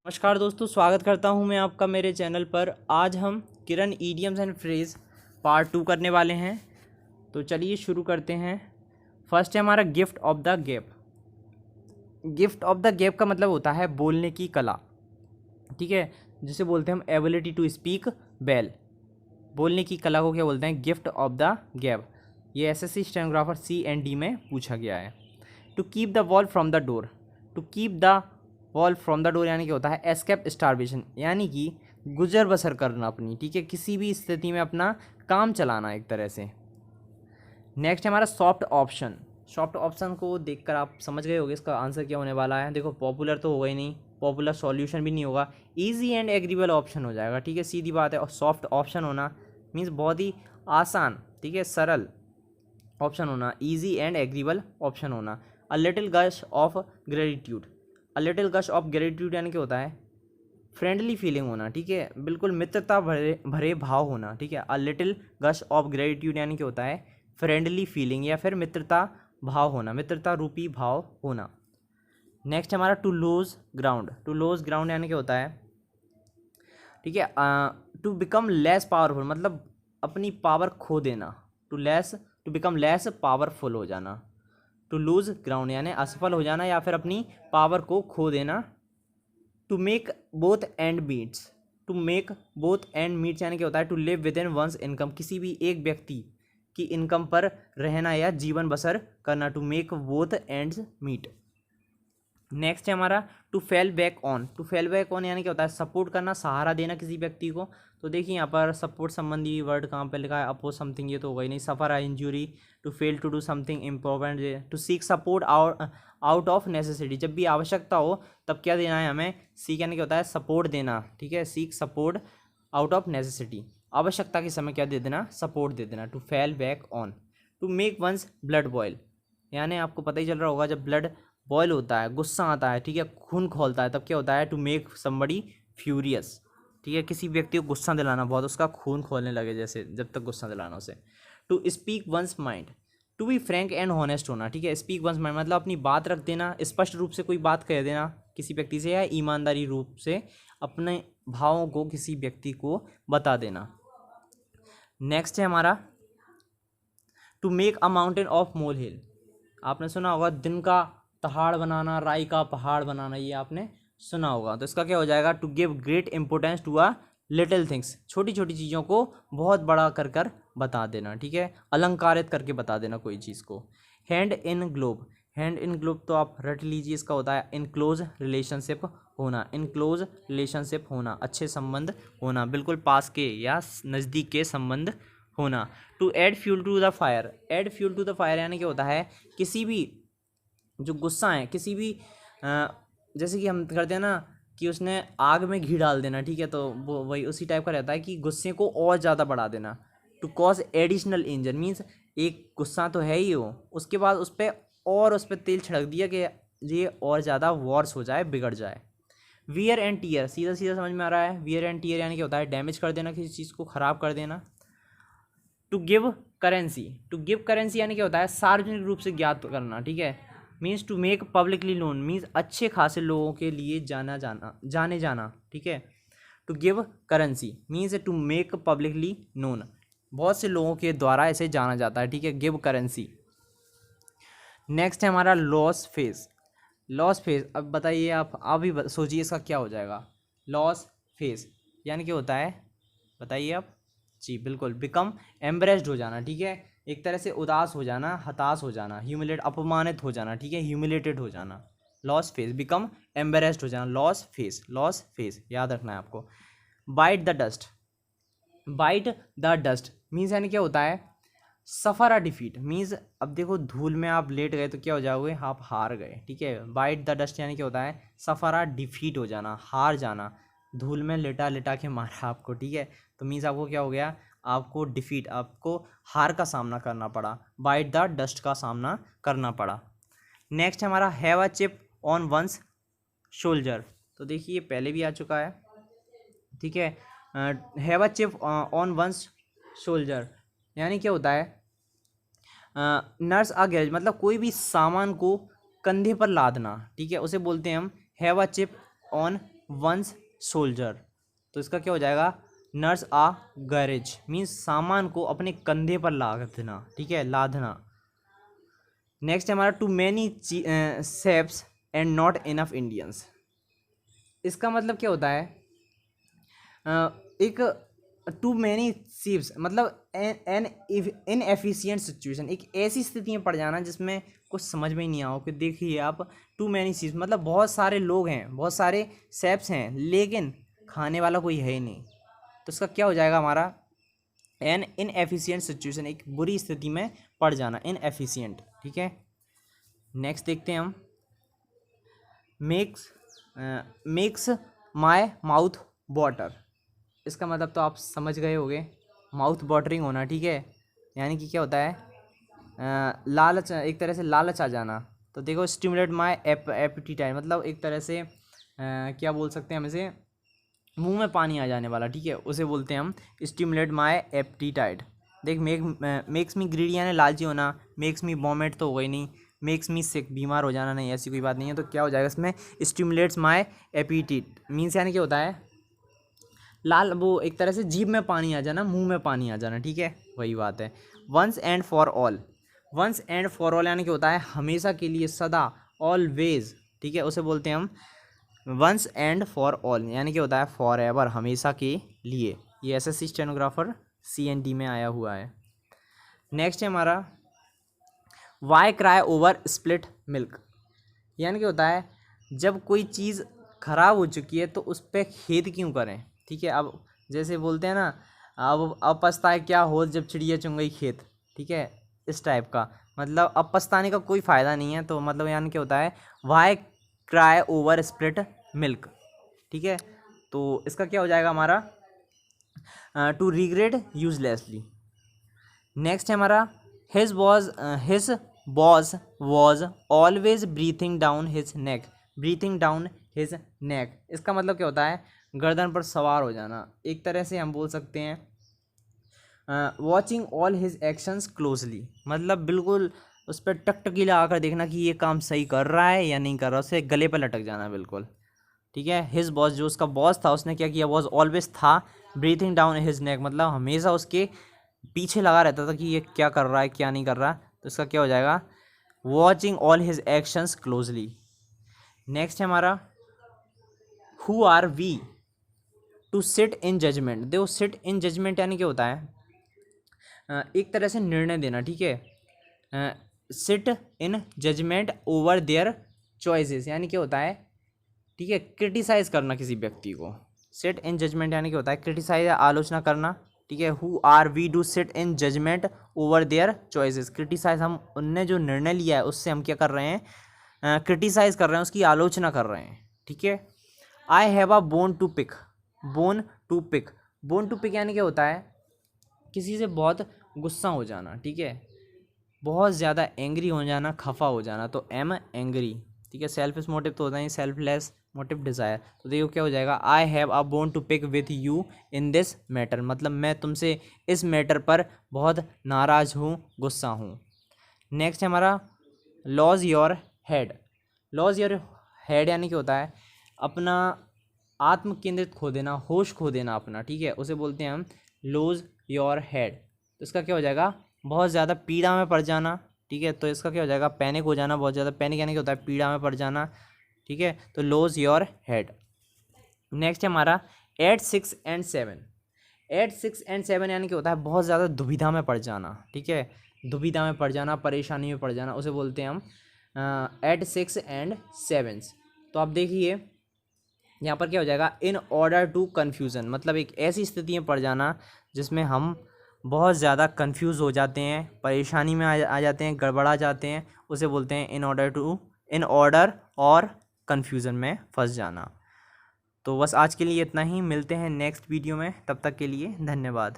नमस्कार दोस्तों, स्वागत करता हूं मैं आपका मेरे चैनल पर। आज हम किरण ईडियम्स एंड फ्रेज पार्ट 2 करने वाले हैं। तो चलिए शुरू करते हैं। फर्स्ट है हमारा gift of the gap. Gift of the gap का मतलब होता है बोलने की कला, ठीक है, जिसे बोलते हैं हम एबिलिटी टू स्पीक वेल। बोलने की कला को क्या बोलते हैं? Gift of the gap. ये एसएससी स्टेनोग्राफर C&D में पूछा गया है। To keep the wall from the door. To keep the wall from the door यानी कि होता है एस्केप स्टारवेशन, यानी कि गुजर बसर करना अपनी, ठीक है, किसी भी स्थिति में अपना काम चलाना एक तरह से। नेक्स्ट है हमारा सॉफ्ट ऑप्शन। सॉफ्ट ऑप्शन को देखकर आप समझ गए होंगे इसका आंसर क्या होने वाला है। देखो, पॉपुलर तो होगा ही नहीं, पॉपुलर सॉल्यूशन भी नहीं होगा, इजी एंड एग्रीबल ऑप्शन हो जाएगा, ठीक है, सीधी बात है। और सॉफ्ट ऑप्शन होना मीन्स बहुत ही आसान, ठीक है, सरल ऑप्शन होना, इजी एंड एग्रीबल ऑप्शन होना। A little gush of gratitude. A little gush of gratitude यानी कि होता है फ्रेंडली फीलिंग होना, ठीक है, बिल्कुल मित्रता भरे भरे भाव होना, ठीक है। अ लिटिल गश ऑफ ग्रेटिट्यूड यानी कि होता है फ्रेंडली फीलिंग या फिर मित्रता भाव होना, मित्रता रूपी भाव होना। नेक्स्ट हमारा to lose ground. To lose ground यानी कि होता है, ठीक है, टू बिकम लेस पावरफुल, मतलब अपनी पावर खो देना। टू बिकम लेस पावरफुल हो जाना। टू लूज ग्राउंड यानी असफल हो जाना या फिर अपनी पावर को खो देना। To make both end meets. To make both end meets यानी कि होता है to live with in one's income, किसी भी एक व्यक्ति की इनकम पर रहना या जीवन बसर करना। To make both ends meet. Next है हमारा to fall back on. To fall back on यानी क्या होता है? सपोर्ट करना, सहारा देना किसी व्यक्ति को। तो देखिए यहाँ पर सपोर्ट संबंधी वर्ड कहाँ पे लिखा है? अपोज समथिंग, ये तो होगा ही नहीं। Suffer a injury. To fail to do something important. To seek support out of necessity, जब भी आवश्यकता हो तब क्या देना है हमें? सीक यानी क्या होता है? सपोर्ट देना, ठीक है, seek support out of necessity, आवश्यकता के समय क्या दे देना? सपोर्ट दे देना। To fall back on. To make one's blood boil, यानी आपको पता ही चल रहा होगा, जब ब्लड बॉयल होता है, गुस्सा आता है, ठीक है, खून खोलता है, तब क्या होता है? टू मेक समबडी फ्यूरियस, ठीक है, किसी व्यक्ति को गुस्सा दिलाना, बहुत उसका खून खोलने लगे जैसे, जब तक गुस्सा दिलाना उसे। To speak one's mind. To be frank and honest होना, ठीक है। स्पीक वंस माइंड मतलब अपनी बात रख देना, स्पष्ट रूप से कोई बात कह देना किसी व्यक्ति से, या ईमानदारी रूप से अपने भावों को किसी व्यक्ति को बता देना। नेक्स्ट है हमारा to make a mountain of molehill. आपने सुना होगा दिन का पहाड़ बनाना, राई का पहाड़ बनाना, ये आपने सुना होगा। तो इसका क्या हो जाएगा? To give great importance to a little things, छोटी छोटी चीज़ों को बहुत बड़ा कर कर बता देना, ठीक है, अलंकारित करके बता देना कोई चीज़ को। Hand in globe. Hand in globe तो आप रट लीजिए, इसका होता है इन क्लोज रिलेशनशिप होना। इन क्लोज रिलेशनशिप होना, अच्छे संबंध होना, बिल्कुल पास के या नज़दीक के संबंध होना। To add fuel to the fire. Add fuel to the fire यानी क्या होता है? किसी भी जो गुस्सा है, किसी भी जैसे कि हम करते हैं ना कि उसने आग में घी डाल देना, ठीक है, तो वो वही उसी टाइप का रहता है कि गुस्से को और ज़्यादा बढ़ा देना। To cause additional engine means एक गुस्सा तो है ही वो, उसके बाद उस पर तेल छिड़क दिया कि ये और ज़्यादा वॉर्स हो जाए, बिगड़ जाए। वियर एंड टीयर, सीधा सीधा समझ में आ रहा है। वियर एंड टीयर यानी क्या होता है? डैमेज कर देना, किसी चीज़ को ख़राब कर देना। To give currency. To give currency यानी क्या होता है? सार्वजनिक रूप से ज्ञात करना, ठीक है, means to make publicly known, means अच्छे खासे लोगों के लिए जाने जाना, ठीक है। To give currency means to make publicly known, बहुत से लोगों के द्वारा इसे जाना जाता है, ठीक है, गिव करेंसी। नेक्स्ट है हमारा लॉस फेज। लॉस फेज, अब बताइए आप भी सोचिए इसका क्या हो जाएगा? लॉस फेज यानी क्या होता है? बताइए आप। जी बिल्कुल, बिकम एम्बरेस्ड हो जाना, ठीक है, एक तरह से उदास हो जाना, हताश हो जाना, ह्यूमिलेट अपमानित हो जाना, ठीक है, ह्यूमिलेटेड हो जाना। लॉस फेस, बिकम एम्बेरेस्ड हो जाना, लॉस फेस, लॉस फेस याद रखना है आपको। Bite the dust. Bite the dust means यानी क्या होता है? सफ़र अ डिफीट मीन्स, अब देखो धूल में आप लेट गए तो क्या हो जाओगे? आप हार गए, ठीक है। बाइट द डस्ट यानी क्या होता है? सफ़र अ डिफीट हो जाना, हार जाना, धूल में लेटा लेटा के मारा आपको, ठीक है, तो मीन्स आपको क्या हो गया? आपको डिफीट, आपको हार का सामना करना पड़ा, बाइट द डस्ट का सामना करना पड़ा। नेक्स्ट हमारा have a chip on one's shoulder. तो देखिए ये पहले भी आ चुका है, ठीक है। Have a chip on one's shoulder यानी क्या होता है? नर्स अ गैरेज, मतलब कोई भी सामान को कंधे पर लादना, ठीक है, उसे बोलते हैं हम have a chip on one's shoulder. तो इसका क्या हो जाएगा, नर्स आ गैरेज मीन्स सामान को अपने कंधे पर लादना, ठीक है, लादना। नेक्स्ट है हमारा too many chiefs and not enough Indians. इसका मतलब क्या होता है, एक टू मैनी सीप्स मतलब एन इनएफिशिएंट सिचुएशन, एक ऐसी स्थिति में पड़ जाना जिसमें कुछ समझ में ही नहीं आओ कि देखिए आप टू मैनी सीप्स मतलब बहुत सारे लोग हैं, बहुत सारे सेप्स हैं, लेकिन खाने वाला कोई है ही नहीं। तो इसका क्या हो जाएगा हमारा, एन इनएफिशिएंट सिचुएशन, एक बुरी स्थिति में पड़ जाना, इनएफिशिएंट, ठीक है। नेक्स्ट देखते हैं हम, मेक्स माय माउथ वाटर। इसका मतलब तो आप समझ गए होंगे, माउथ वाटरिंग होना, ठीक है, यानी कि क्या होता है, लालच, एक तरह से लालच आ जाना। तो देखो स्टिमुलेट माय एपेटाइट मतलब एक तरह से क्या बोल सकते हैं हम इसे, मुंह में पानी आ जाने वाला, ठीक है, उसे बोलते हैं हम स्टिमुलेट माय एपेटाइट। देख मेक्स मी ग्रीडी यानी लालची होना, मेक्स मी वॉमिट तो हो गई नहीं, मेक्स मी सिक बीमार हो जाना, नहीं ऐसी कोई बात नहीं है। तो क्या हो जाएगा इसमें, स्टिमुलेट्स माय एपेटाइट मीन्स यानी क्या होता है, लाल वो एक तरह से जीभ में पानी आ जाना, मुंह में पानी आ जाना, ठीक है, वही बात है। Once and for all, once and for all यानी क्या होता है, हमेशा के लिए, सदा, ऑलवेज, ठीक है, उसे बोलते हैं हम वंस एंड फॉर ऑल, यानी क्या होता है फॉर एवर, हमेशा के लिए। ये एसएससी स्टेनोग्राफर CND में आया हुआ है। नेक्स्ट है हमारा why cry over spilt milk, यानी क्या होता है, जब कोई चीज़ खराब हो चुकी है तो उस पर खेद क्यों करें, ठीक है। अब जैसे बोलते हैं ना, अब पछताए क्या हो जब चिड़िया चुन गई खेत, ठीक है, इस टाइप का, मतलब अब पछताने का कोई फ़ायदा नहीं है। तो मतलब यानी क्या होता है, why cry over spilt milk, ठीक है। तो इसका क्या हो जाएगा हमारा, टू रिग्रेट यूजलेसली। नेक्स्ट है हमारा his boss was always breathing down his neck, breathing down his neck. इसका मतलब क्या होता है, गर्दन पर सवार हो जाना, एक तरह से हम बोल सकते हैं watching all his actions closely, मतलब बिल्कुल उस पर टकटकी लगा कर देखना कि ये काम सही कर रहा है या नहीं कर रहा, उससे गले पर लटक जाना बिल्कुल, ठीक है। हिज बॉस, जो उसका बॉस था, उसने क्या किया, वॉज ऑलवेज था, ब्रीथिंग डाउन हिज नेक मतलब हमेशा उसके पीछे लगा रहता था कि ये क्या कर रहा है क्या नहीं कर रहा। तो इसका क्या हो जाएगा, watching all his actions closely. Next है हमारा who are we to sit in judgment. देखो सिट इन जजमेंट यानी क्या होता है, एक तरह से निर्णय देना, ठीक है, sit in judgment over their choices यानी क्या होता है, ठीक है, क्रिटिसाइज करना किसी व्यक्ति को। सिट इन जजमेंट यानी क्या होता है, क्रिटिसाइज या आलोचना करना, ठीक है। Who are we to sit in judgment over their choices, criticise, हम उनने जो निर्णय लिया है उससे हम क्या कर रहे हैं, क्रिटिसाइज कर रहे हैं, उसकी आलोचना कर रहे हैं, ठीक है। I have a bone to pick, bone to pick, bone to pick यानी क्या होता है, किसी से बहुत गुस्सा हो जाना, ठीक है, बहुत ज़्यादा एंग्री हो जाना, खफा हो जाना, तो एम एंग्री, ठीक है। सेल्फिश मोटिव तो होता है, सेल्फलेस मोटिव डिज़ायर। तो देखो क्या हो जाएगा, I have a bone to pick with you in this matter, मतलब मैं तुमसे इस मैटर पर बहुत नाराज़ हूँ, गुस्सा हूँ। नेक्स्ट है हमारा lose your head, lose your head यानी क्या होता है, अपना आत्म केंद्रित खो देना, होश खो देना अपना, ठीक है, उसे बोलते हैं हम लॉज योर हेड। तो इसका क्या हो जाएगा, बहुत ज़्यादा पीड़ा में पड़ जाना, ठीक है। तो इसका क्या हो जाएगा, पैनिक हो जाना, बहुत ज़्यादा पैनिक यानी क्या होता है, पीड़ा में पड़ जाना, ठीक है। तो लॉज योर हेड। नेक्स्ट है हमारा 8, 6 and 7, 8, 6 and 7 यानी क्या होता है, बहुत ज़्यादा दुविधा में पड़ जाना, ठीक है, दुविधा में पड़ जाना, परेशानी में पड़ जाना, उसे बोलते हैं हम 8, 6 and 7। तो आप देखिए यहाँ पर क्या हो जाएगा, इन ऑर्डर टू कन्फ्यूज़न, मतलब एक ऐसी स्थिति में पड़ जाना जिसमें हम बहुत ज़्यादा कंफ्यूज हो जाते हैं, परेशानी में आ जाते हैं, गड़बड़ा जाते हैं, उसे बोलते हैं इन ऑर्डर और कन्फ्यूज़न में फंस जाना। तो बस आज के लिए इतना ही, मिलते हैं नेक्स्ट वीडियो में, तब तक के लिए धन्यवाद।